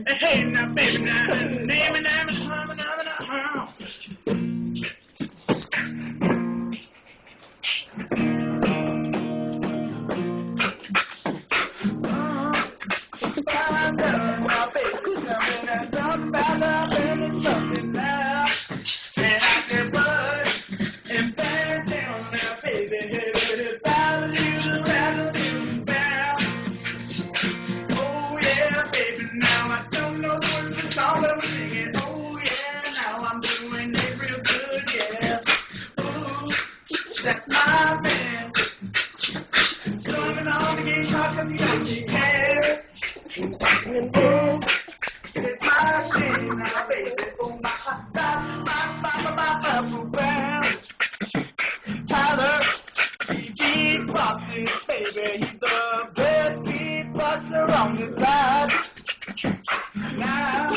thing? Hey, now, baby, now, name and name is humming, humming, now, baby, something and something about love and something now. And I said, bud, and bang down now, baby, hit battle you, bound. Oh yeah, baby, now I don't know the words of the song, but I'm singing. Oh yeah, now I'm doing it real good, yeah. Ooh, that's my man. Drumming on the guitar 'cause he doesn't care. Oh, it's my shame now, baby. Oh my, Tyler, he beatboxes, baby. He's the best beatboxer on the side. Now,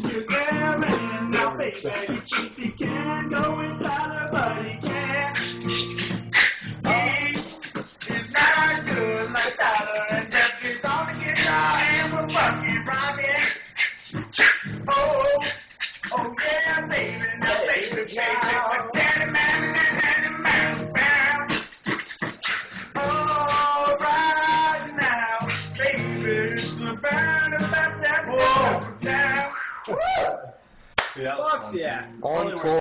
here's Aaron, now, baby. He thinks he can go with Tyler, but he can't. He is not good like Tyler, and just gets on the guitar and we're fucking rocking. Oh yeah, baby, now, baby, daddy man, all right now, baby, it's about that down. Yeah. Fuck yeah. Encore.